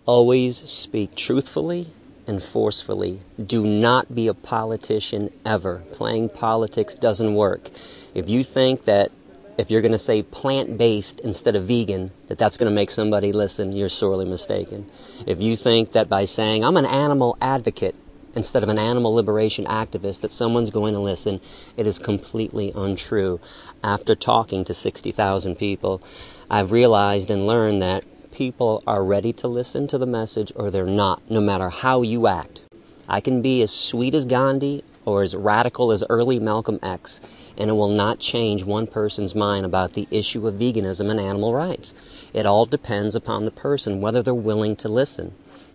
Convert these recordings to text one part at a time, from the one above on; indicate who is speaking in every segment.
Speaker 1: Always speak truthfully and forcefully. Do not be a politician ever. Playing politics doesn't work. If you think that if you're going to say plant-based instead of vegan, that's going to make somebody listen, you're sorely mistaken. If you think that by saying, I'm an animal advocate instead of an animal liberation activist, that someone's going to listen, it is completely untrue. After talking to 60,000 people, I've realized and learned that people are ready to listen to the message or they're not, no matter how you act. I can be as sweet as Gandhi or as radical as early Malcolm X, and it will not change one person's mind about the issue of veganism and animal rights. It all depends upon the person, whether they're willing to listen.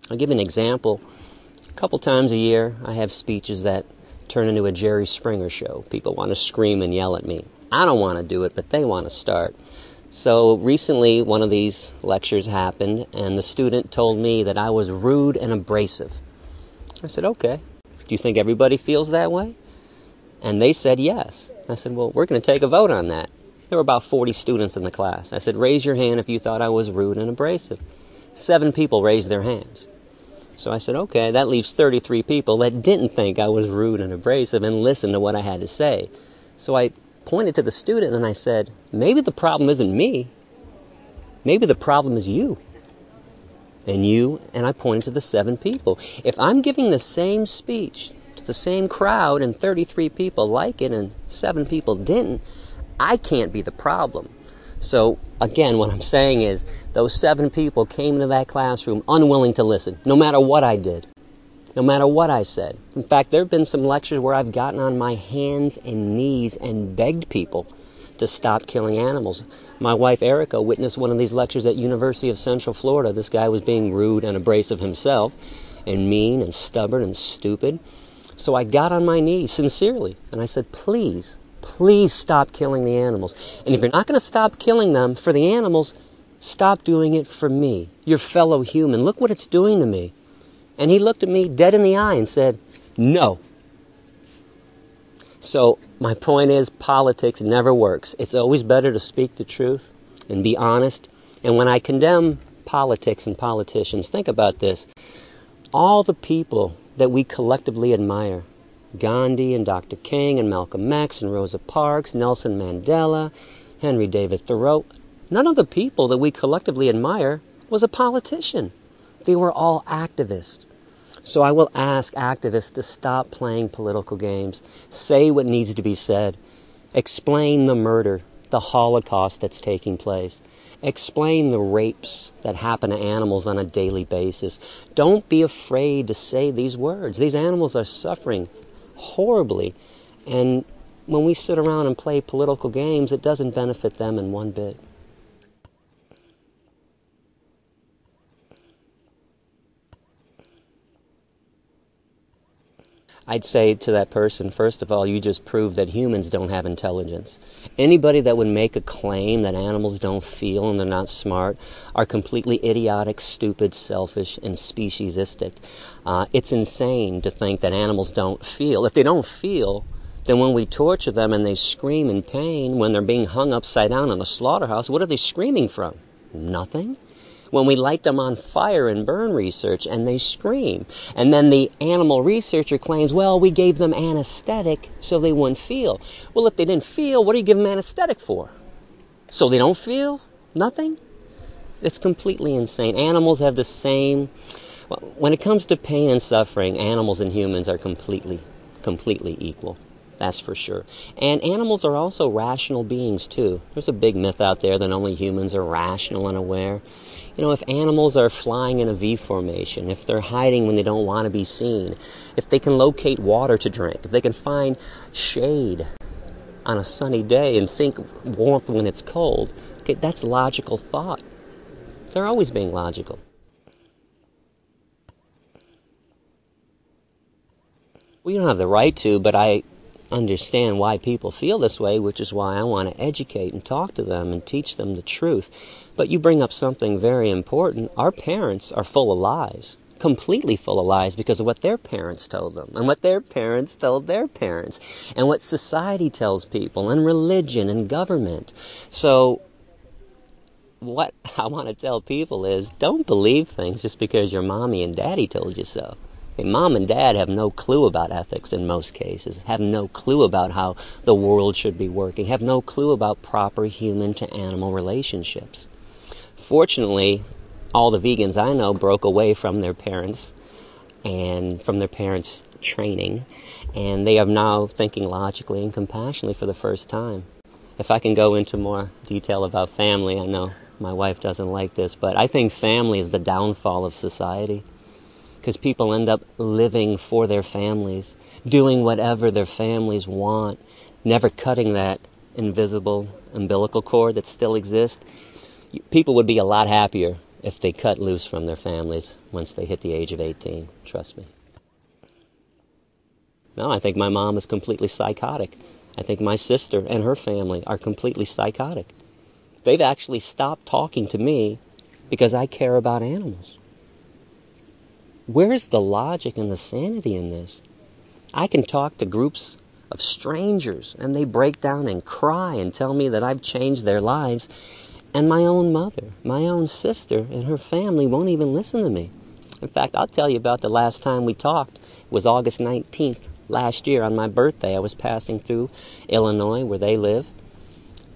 Speaker 1: I'll give you an example. A couple times a year, I have speeches that turn into a Jerry Springer show. People want to scream and yell at me. I don't want to do it, but they want to start. So recently, one of these lectures happened, and the student told me that I was rude and abrasive. I said, okay. Do you think everybody feels that way? And they said yes. I said, well, we're going to take a vote on that. There were about 40 students in the class. I said, raise your hand if you thought I was rude and abrasive. 7 people raised their hands. So I said, okay, that leaves 33 people that didn't think I was rude and abrasive and listened to what I had to say. So I pointed to the student and I said, maybe the problem isn't me. Maybe the problem is you. And I pointed to the 7 people. If I'm giving the same speech to the same crowd and 33 people like it and 7 people didn't, I can't be the problem. So again, what I'm saying is those 7 people came into that classroom unwilling to listen, no matter what I did, no matter what I said. In fact, there have been some lectures where I've gotten on my hands and knees and begged people to stop killing animals. My wife Erica witnessed one of these lectures at University of Central Florida. This guy was being rude and abrasive himself, and mean and stubborn and stupid. So I got on my knees sincerely, and I said, please stop killing the animals. And if you're not going to stop killing them for the animals, stop doing it for me, your fellow human. Look what it's doing to me. And he looked at me dead in the eye and said, no. So my point is, politics never works. It's always better to speak the truth and be honest. And when I condemn politics and politicians, think about this. All the people that we collectively admire, Gandhi and Dr. King and Malcolm X and Rosa Parks, Nelson Mandela, Henry David Thoreau, none of the people that we collectively admire was a politician. They were all activists. So I will ask activists to stop playing political games, say what needs to be said, explain the murder, the Holocaust that's taking place, explain the rapes that happen to animals on a daily basis. Don't be afraid to say these words. These animals are suffering horribly, and when we sit around and play political games, it doesn't benefit them in one bit. I'd say to that person, first of all, you just proved that humans don't have intelligence. Anybody that would make a claim that animals don't feel and they're not smart are completely idiotic, stupid, selfish, and speciesistic. It's insane to think that animals don't feel. If they don't feel, then when we torture them and they scream in pain, when they're being hung upside down in a slaughterhouse, what are they screaming from? Nothing. When we light them on fire in burn research and they scream. And then the animal researcher claims, well, we gave them anesthetic so they wouldn't feel. Well, if they didn't feel, what do you give them anesthetic for? So they don't feel? Nothing? It's completely insane. Animals have the same... When it comes to pain and suffering, animals and humans are completely equal. That's for sure. And animals are also rational beings, too. There's a big myth out there that only humans are rational and aware. You know, if animals are flying in a V formation, if they're hiding when they don't want to be seen, if they can locate water to drink, if they can find shade on a sunny day and seek warmth when it's cold, okay, that's logical thought. They're always being logical. Well, you don't have the right to, but I understand why people feel this way, which is why I want to educate and talk to them and teach them the truth. But you bring up something very important. Our parents are full of lies, completely full of lies, because of what their parents told them and what their parents told their parents and what society tells people and religion and government. So what I want to tell people is, don't believe things just because your mommy and daddy told you so. Okay, mom and dad have no clue about ethics in most cases, have no clue about how the world should be working, have no clue about proper human to animal relationships. Fortunately, all the vegans I know broke away from their parents and from their parents' training, and they are now thinking logically and compassionately for the first time. If I can go into more detail about family, I know my wife doesn't like this, but I think family is the downfall of society, because people end up living for their families, doing whatever their families want, never cutting that invisible umbilical cord that still exists. People would be a lot happier if they cut loose from their families once they hit the age of 18, trust me. No, I think my mom is completely psychotic. I think my sister and her family are completely psychotic. They've actually stopped talking to me because I care about animals. Where's the logic and the sanity in this? I can talk to groups of strangers and they break down and cry and tell me that I've changed their lives, and my own mother, my own sister, and her family won't even listen to me. In fact, I'll tell you about the last time we talked. It was August 19th. Last year on my birthday. I was passing through Illinois where they live.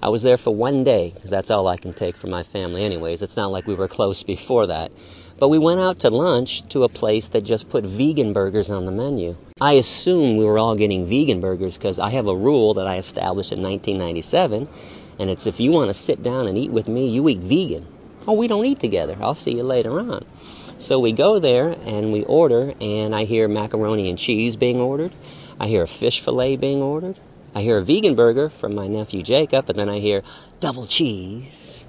Speaker 1: I was there for one day, because that's all I can take from my family anyways. It's not like we were close before that. But we went out to lunch to a place that just put vegan burgers on the menu. I assumed we were all getting vegan burgers because I have a rule that I established in 1997, and it's, if you want to sit down and eat with me, you eat vegan. Oh, we don't eat together. I'll see you later on. So we go there and we order, and I hear macaroni and cheese being ordered. I hear a fish fillet being ordered. I hear a vegan burger from my nephew Jacob, and then I hear double cheese.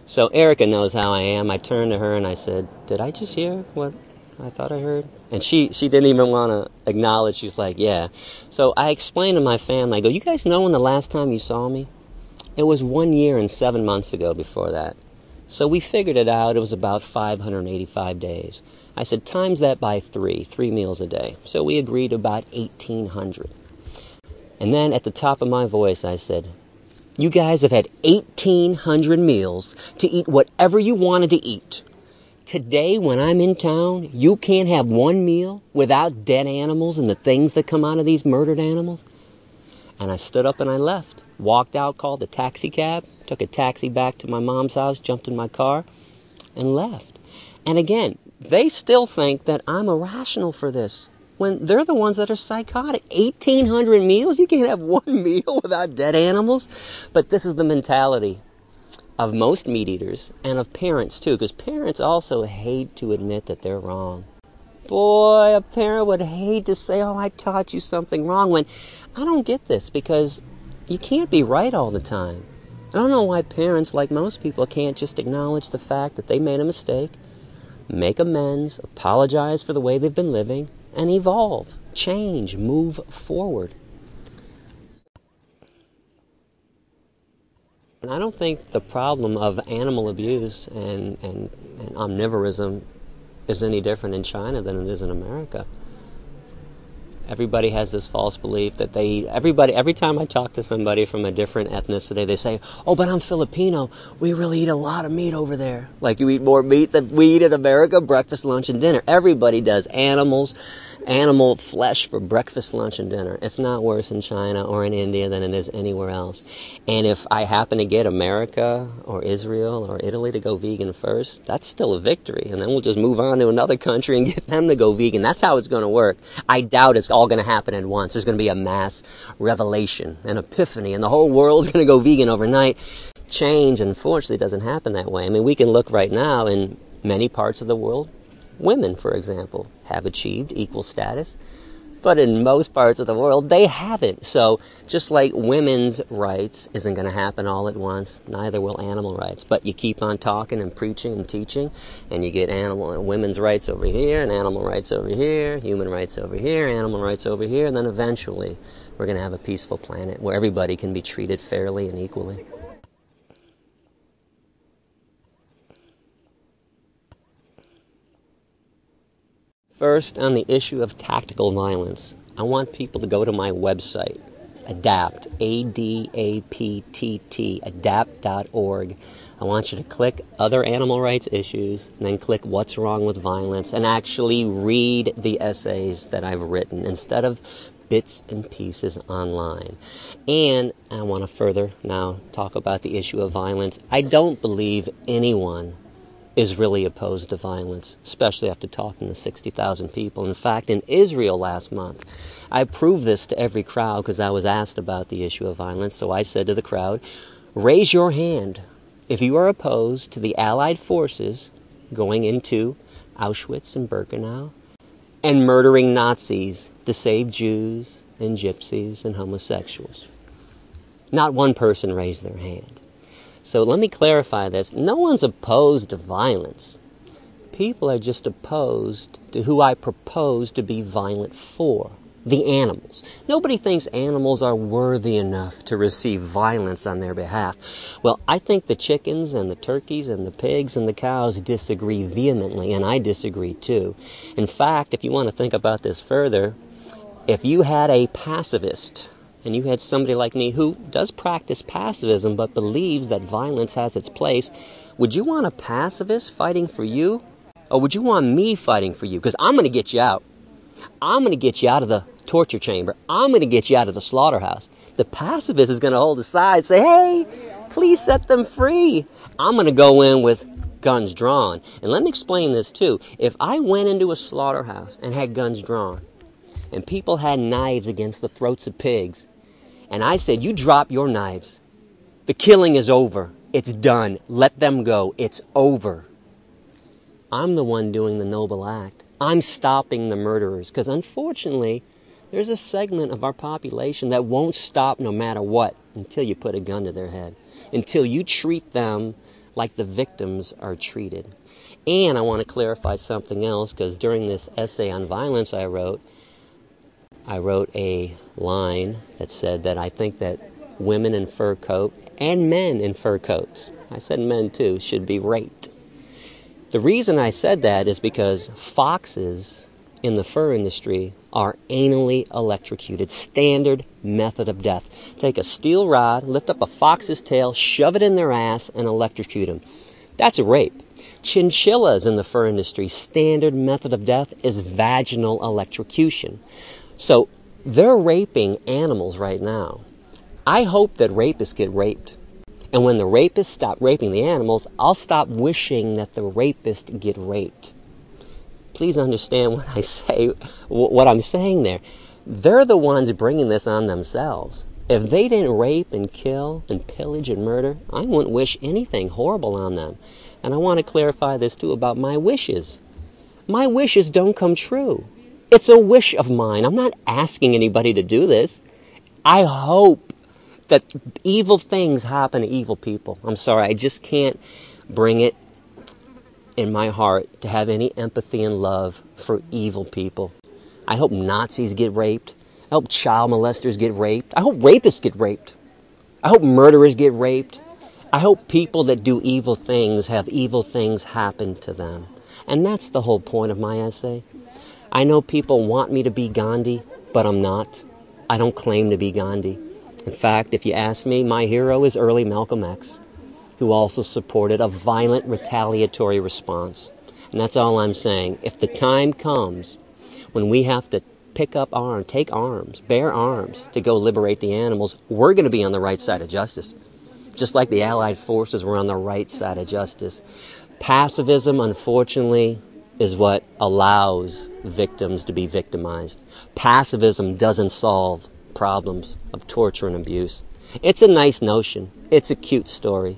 Speaker 1: So Erica knows how I am. I turned to her and I said, did I just hear what I thought I heard? And she didn't even want to acknowledge. She's like, yeah. So I explained to my family, I go, you guys know when the last time you saw me? It was 1 year and 7 months ago before that. So we figured it out. It was about 585 days. I said, times that by three meals a day. So we agreed to about 1,800. And then at the top of my voice, I said, you guys have had 1,800 meals to eat whatever you wanted to eat. Today, when I'm in town, you can't have one meal without dead animals and the things that come out of these murdered animals. And I stood up and I left. Walked out, called a taxi cab, took a taxi back to my mom's house, jumped in my car, and left. And again, they still think that I'm irrational for this, when they're the ones that are psychotic. 1,800 meals? You can't have one meal without dead animals? But this is the mentality of most meat eaters, and of parents too, because parents also hate to admit that they're wrong. Boy, a parent would hate to say, oh, I taught you something wrong, when I don't get this, because you can't be right all the time. I don't know why parents, like most people, can't just acknowledge the fact that they made a mistake, make amends, apologize for the way they've been living, and evolve, change, move forward. And I don't think the problem of animal abuse and omnivorism is any different in China than it is in America. Everybody has this false belief that they eat. Every time I talk to somebody from a different ethnicity, they say, oh, but I'm Filipino. We really eat a lot of meat over there. Like you eat more meat than we eat in America, breakfast, lunch, and dinner. Everybody does animal flesh for breakfast, lunch, and dinner. It's not worse in China or in India than it is anywhere else. And if I happen to get America or Israel or Italy to go vegan first, that's still a victory. And then we'll just move on to another country and get them to go vegan. That's how it's going to work. I doubt it's all going to happen at once. There's going to be a mass revelation, an epiphany, and the whole world's going to go vegan overnight. Change, unfortunately, doesn't happen that way. I mean, we can look right now in many parts of the world. Women, for example, have achieved equal status, but in most parts of the world, they haven't. So just like women's rights isn't going to happen all at once, neither will animal rights. But you keep on talking and preaching and teaching, and you get animal and women's rights over here, and animal rights over here, human rights over here, animal rights over here, and then eventually we're going to have a peaceful planet where everybody can be treated fairly and equally. First, on the issue of tactical violence, I want people to go to my website, ADAPT, A-D-A-P-T-T, adapt.org. I want you to click Other Animal Rights Issues, and then click What's Wrong with Violence, and actually read the essays that I've written instead of bits and pieces online. And I want to further now talk about the issue of violence. I don't believe anyone is really opposed to violence, especially after talking to 60,000 people. In fact, in Israel last month, I proved this to every crowd because I was asked about the issue of violence. So I said to the crowd, raise your hand if you are opposed to the Allied forces going into Auschwitz and Birkenau and murdering Nazis to save Jews and gypsies and homosexuals. Not one person raised their hand. So let me clarify this. No one's opposed to violence. People are just opposed to who I propose to be violent for, the animals. Nobody thinks animals are worthy enough to receive violence on their behalf. Well, I think the chickens and the turkeys and the pigs and the cows disagree vehemently, and I disagree too. In fact, if you want to think about this further, if you had a pacifist, and you had somebody like me who does practice pacifism but believes that violence has its place, would you want a pacifist fighting for you? Or would you want me fighting for you? Because I'm going to get you out. I'm going to get you out of the torture chamber. I'm going to get you out of the slaughterhouse. The pacifist is going to hold aside and say, hey, please set them free. I'm going to go in with guns drawn. And let me explain this too. If I went into a slaughterhouse and had guns drawn, and people had knives against the throats of pigs, and I said, you drop your knives. The killing is over. It's done. Let them go. It's over. I'm the one doing the noble act. I'm stopping the murderers. Because unfortunately, there's a segment of our population that won't stop no matter what until you put a gun to their head. Until you treat them like the victims are treated. And I want to clarify something else, because during this essay on violence I wrote a line that said that I think that women in fur coat and men in fur coats, I said men too, should be raped. The reason I said that is because foxes in the fur industry are anally electrocuted. Standard method of death. Take a steel rod, lift up a fox's tail, shove it in their ass, and electrocute them. That's a rape. Chinchillas in the fur industry, standard method of death is vaginal electrocution. So they're raping animals right now. I hope that rapists get raped. And when the rapists stop raping the animals, I'll stop wishing that the rapist get raped. Please understand what I say, what I'm saying there. They're the ones bringing this on themselves. If they didn't rape and kill and pillage and murder, I wouldn't wish anything horrible on them. And I want to clarify this too about my wishes. My wishes don't come true. It's a wish of mine. I'm not asking anybody to do this. I hope that evil things happen to evil people. I'm sorry, I just can't bring it in my heart to have any empathy and love for evil people. I hope Nazis get raped. I hope child molesters get raped. I hope rapists get raped. I hope murderers get raped. I hope people that do evil things have evil things happen to them. And that's the whole point of my essay. I know people want me to be Gandhi, but I'm not. I don't claim to be Gandhi. In fact, if you ask me, my hero is early Malcolm X, who also supported a violent retaliatory response. And that's all I'm saying. If the time comes when we have to pick up arms, take arms, bear arms to go liberate the animals, we're going to be on the right side of justice. Just like the Allied forces were on the right side of justice. Pacifism, unfortunately, is what allows victims to be victimized. Pacifism doesn't solve problems of torture and abuse. It's a nice notion. It's a cute story.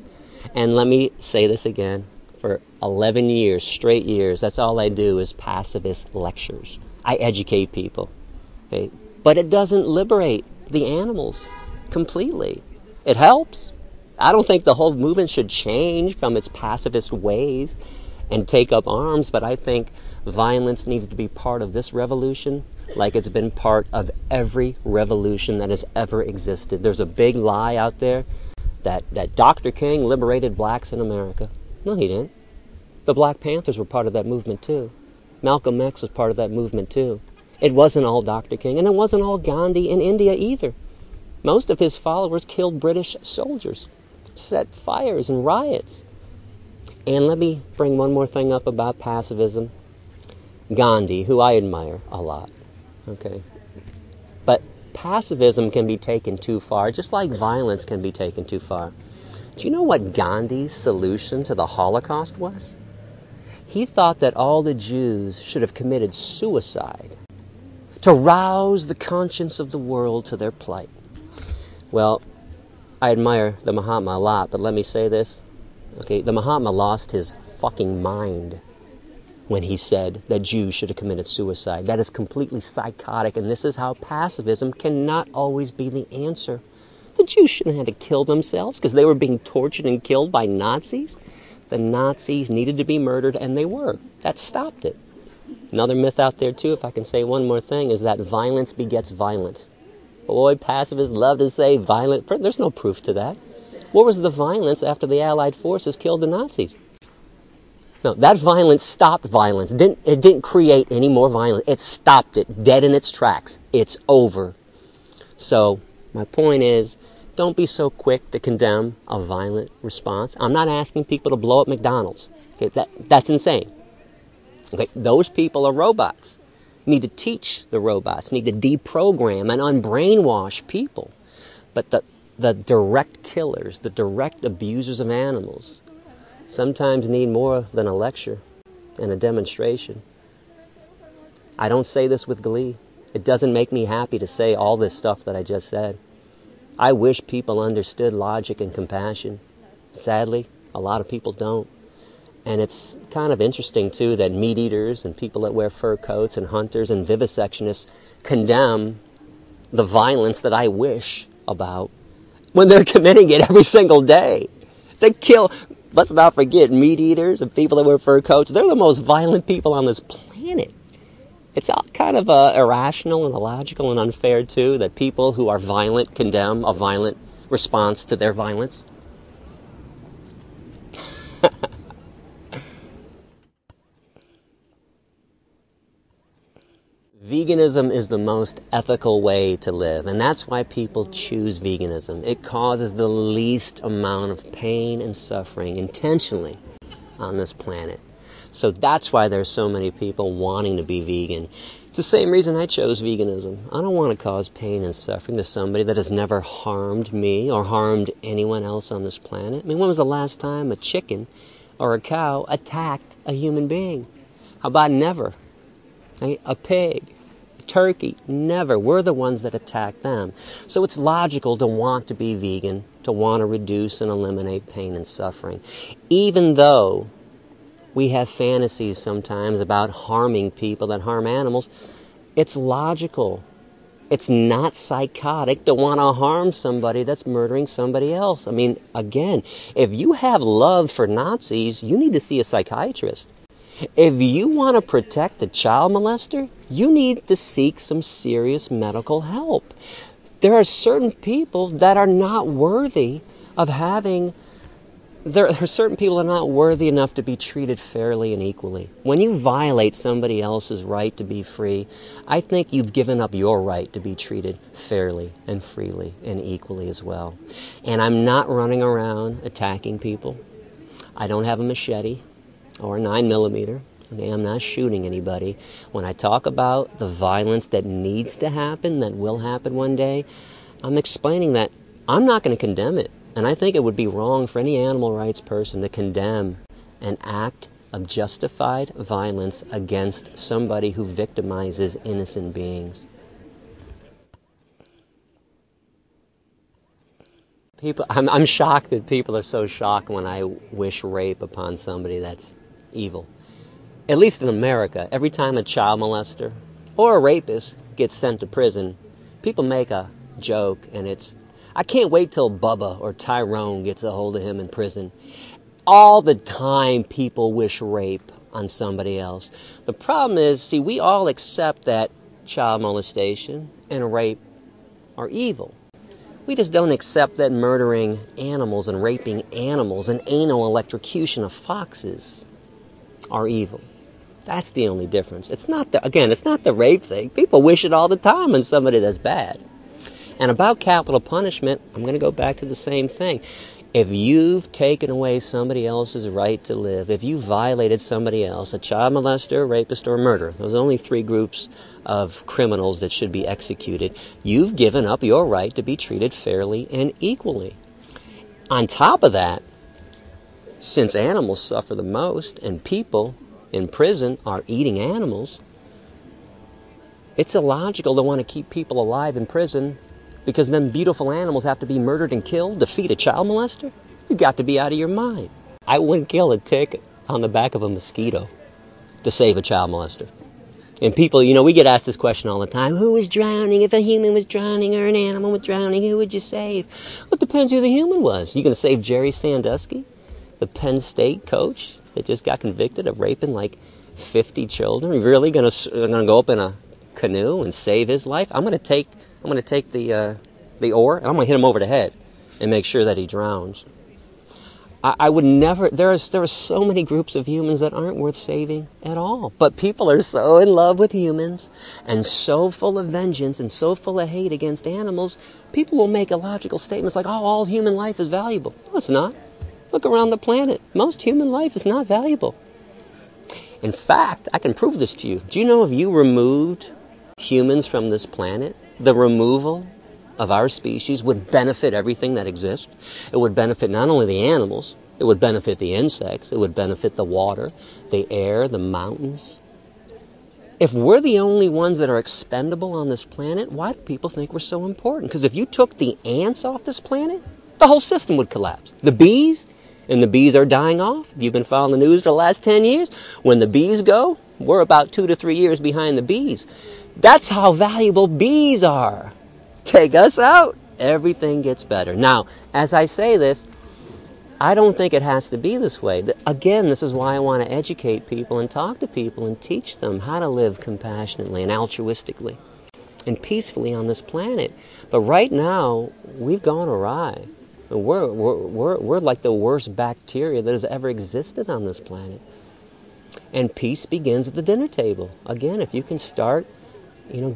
Speaker 1: And let me say this again. For 11 years, straight years, that's all I do is pacifist lectures. I educate people. Okay? But it doesn't liberate the animals completely. It helps. I don't think the whole movement should change from its pacifist ways and take up arms, but I think violence needs to be part of this revolution like it's been part of every revolution that has ever existed. There's a big lie out there that Dr. King liberated blacks in America. No, he didn't. The Black Panthers were part of that movement too. Malcolm X was part of that movement too. It wasn't all Dr. King, and it wasn't all Gandhi in India either. Most of his followers killed British soldiers, set fires and riots. And let me bring one more thing up about pacifism. Gandhi, who I admire a lot, okay? But pacifism can be taken too far, just like violence can be taken too far. Do you know what Gandhi's solution to the Holocaust was? He thought that all the Jews should have committed suicide to rouse the conscience of the world to their plight. Well, I admire the Mahatma a lot, but let me say this. Okay, the Mahatma lost his fucking mind when he said that Jews should have committed suicide. That is completely psychotic, and this is how pacifism cannot always be the answer. The Jews shouldn't have had to kill themselves because they were being tortured and killed by Nazis. The Nazis needed to be murdered, and they were. That stopped it. Another myth out there, too, if I can say one more thing, is that violence begets violence. Boy, pacifists love to say violent. There's no proof to that. What was the violence after the Allied forces killed the Nazis? No, that violence stopped violence. It didn't create any more violence. It stopped it, dead in its tracks. It's over. So, my point is, don't be so quick to condemn a violent response. I'm not asking people to blow up McDonald's. Okay, that's insane. Okay, those people are robots. You need to teach the robots. You need to deprogram and unbrainwash people. But the direct killers, the direct abusers of animals, sometimes need more than a lecture and a demonstration. I don't say this with glee. It doesn't make me happy to say all this stuff that I just said. I wish people understood logic and compassion. Sadly, a lot of people don't. And it's kind of interesting, too, that meat eaters and people that wear fur coats and hunters and vivisectionists condemn the violence that I wish about when they're committing it every single day. They kill, let's not forget, meat eaters and people that wear fur coats. They're the most violent people on this planet. It's all kind of irrational and illogical and unfair, too, that people who are violent condemn a violent response to their violence. Veganism is the most ethical way to live, and that's why people choose veganism. It causes the least amount of pain and suffering intentionally on this planet. So that's why there's so many people wanting to be vegan. It's the same reason I chose veganism. I don't want to cause pain and suffering to somebody that has never harmed me or harmed anyone else on this planet. I mean, when was the last time a chicken or a cow attacked a human being? How about never? Right? A pig, a turkey, never. We're the ones that attack them. So it's logical to want to be vegan, to want to reduce and eliminate pain and suffering. Even though we have fantasies sometimes about harming people that harm animals, it's logical. It's not psychotic to want to harm somebody that's murdering somebody else. I mean, again, if you have love for Nazis, you need to see a psychiatrist. If you want to protect a child molester, you need to seek some serious medical help. There are certain people that are not worthy of having... There are certain people that are not worthy enough to be treated fairly and equally. When you violate somebody else's right to be free, I think you've given up your right to be treated fairly and freely and equally as well. And I'm not running around attacking people. I don't have a machete or a 9mm. Okay, I'm not shooting anybody. When I talk about the violence that needs to happen, that will happen one day, I'm explaining that I'm not going to condemn it. And I think it would be wrong for any animal rights person to condemn an act of justified violence against somebody who victimizes innocent beings. I'm shocked that people are so shocked when I wish rape upon somebody that's evil. At least in America, every time a child molester or a rapist gets sent to prison, people make a joke, and it's, I can't wait till Bubba or Tyrone gets a hold of him in prison. All the time people wish rape on somebody else. The problem is, see, we all accept that child molestation and rape are evil. We just don't accept that murdering animals and raping animals and anal electrocution of foxes are evil. That's the only difference. It's not it's not the rape thing. People wish it all the time on somebody that's bad. And about capital punishment, I'm going to go back to the same thing. If you've taken away somebody else's right to live, if you violated somebody else, a child molester, rapist, or murderer, those are only 3 groups of criminals that should be executed, you've given up your right to be treated fairly and equally. On top of that, since animals suffer the most and people in prison are eating animals, it's illogical to want to keep people alive in prison because then beautiful animals have to be murdered and killed to feed a child molester? You've got to be out of your mind. I wouldn't kill a tick on the back of a mosquito to save a child molester. And people, we get asked this question all the time. Who was drowning? If a human was drowning or an animal was drowning, who would you save? Well, it depends who the human was. You going to save Jerry Sandusky, the Penn State coach that just got convicted of raping like 50 children? Are you really going to go up in a canoe and save his life? I'm going to take the oar and I'm going to hit him over the head and make sure that he drowns. I would never. There are so many groups of humans that aren't worth saving at all. But people are so in love with humans and so full of vengeance and so full of hate against animals. People will make illogical statements like, "Oh, all human life is valuable." No, it's not. Look around the planet. Most human life is not valuable. In fact, I can prove this to you. Do you know if you removed humans from this planet, the removal of our species would benefit everything that exists? It would benefit not only the animals, it would benefit the insects, it would benefit the water, the air, the mountains. If we're the only ones that are expendable on this planet, why do people think we're so important? Because if you took the ants off this planet, the whole system would collapse. The bees, and the bees are dying off. If you've been following the news for the last 10 years, when the bees go, we're about 2 to 3 years behind the bees. That's how valuable bees are. Take us out, everything gets better. Now, as I say this, I don't think it has to be this way. Again, this is why I want to educate people and talk to people and teach them how to live compassionately and altruistically and peacefully on this planet. But right now, we've gone awry. We're like the worst bacteria that has ever existed on this planet. And peace begins at the dinner table. Again, if you can start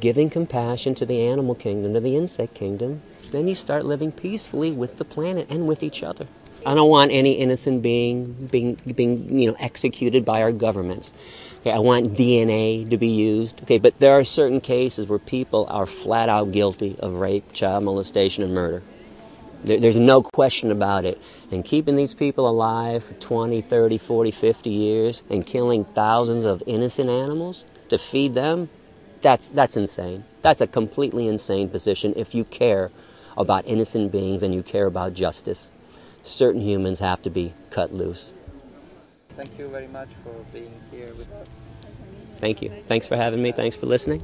Speaker 1: giving compassion to the animal kingdom, to the insect kingdom, then you start living peacefully with the planet and with each other. I don't want any innocent being executed by our governments. Okay, I want DNA to be used. Okay, but there are certain cases where people are flat out guilty of rape, child molestation, and murder. There's no question about it. And keeping these people alive for 20, 30, 40, 50 years and killing thousands of innocent animals to feed them, that's insane. That's a completely insane position if you care about innocent beings and you care about justice. Certain humans have to be cut loose.
Speaker 2: Thank you very much for being here with us.
Speaker 1: Thank you. Thanks for having me. Thanks for listening.